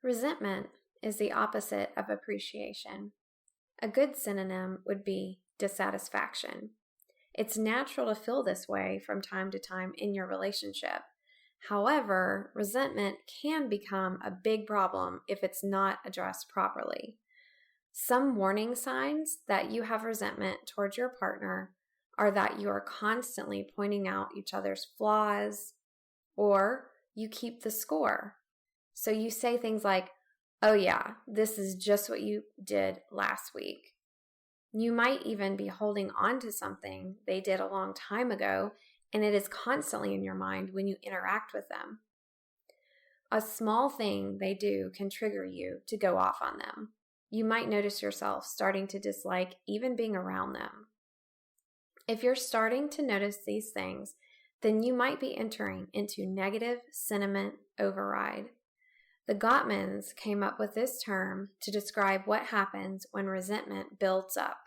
Resentment is the opposite of appreciation. A good synonym would be dissatisfaction. It's natural to feel this way from time to time in your relationship. However, resentment can become a big problem if it's not addressed properly. Some warning signs that you have resentment towards your partner are that you are constantly pointing out each other's flaws, or you keep the score. So you say things like, "Oh yeah, this is just what you did last week." You might even be holding on to something they did a long time ago, and it is constantly in your mind when you interact with them. A small thing they do can trigger you to go off on them. You might notice yourself starting to dislike even being around them. If you're starting to notice these things, then you might be entering into negative sentiment override. The Gottmans came up with this term to describe what happens when resentment builds up.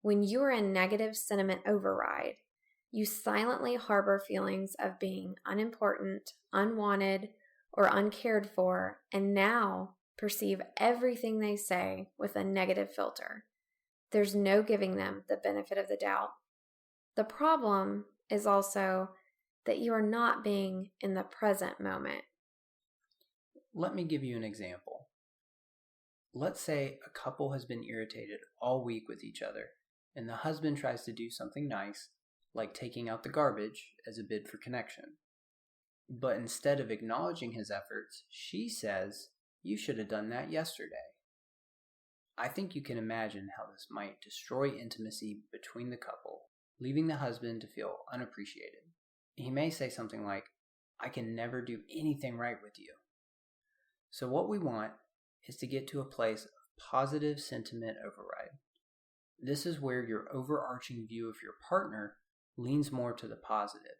When you are in negative sentiment override, you silently harbor feelings of being unimportant, unwanted, or uncared for, and now perceive everything they say with a negative filter. There's no giving them the benefit of the doubt. The problem is also that you are not being in the present moment. Let me give you an example. Let's say a couple has been irritated all week with each other, and the husband tries to do something nice, like taking out the garbage as a bid for connection. But instead of acknowledging his efforts, she says, "You should have done that yesterday." I think you can imagine how this might destroy intimacy between the couple, leaving the husband to feel unappreciated. He may say something like, "I can never do anything right with you." So what we want is to get to a place of positive sentiment override. This is where your overarching view of your partner leans more to the positive.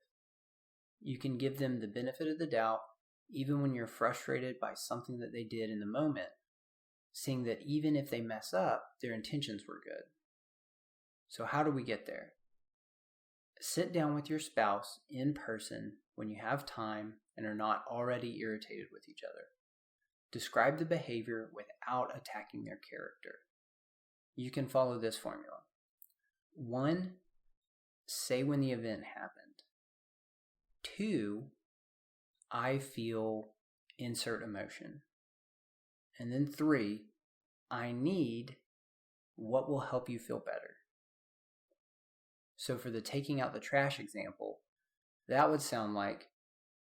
You can give them the benefit of the doubt even when you're frustrated by something that they did in the moment, seeing that even if they mess up, their intentions were good. So how do we get there? Sit down with your spouse in person when you have time and are not already irritated with each other. Describe the behavior without attacking their character. You can follow this formula. 1, say when the event happened. 2, I feel insert emotion. And then 3, I need what will help you feel better. So for the taking out the trash example, that would sound like,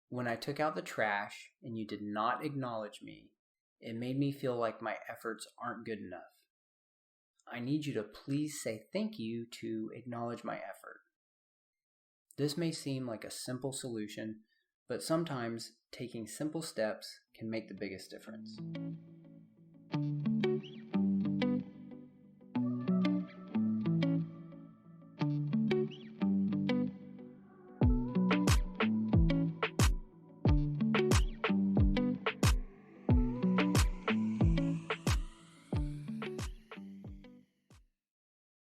when I took out the trash and you did not acknowledge me, it made me feel like my efforts aren't good enough. I need you to please say thank you to acknowledge my effort. This may seem like a simple solution, but sometimes taking simple steps can make the biggest difference.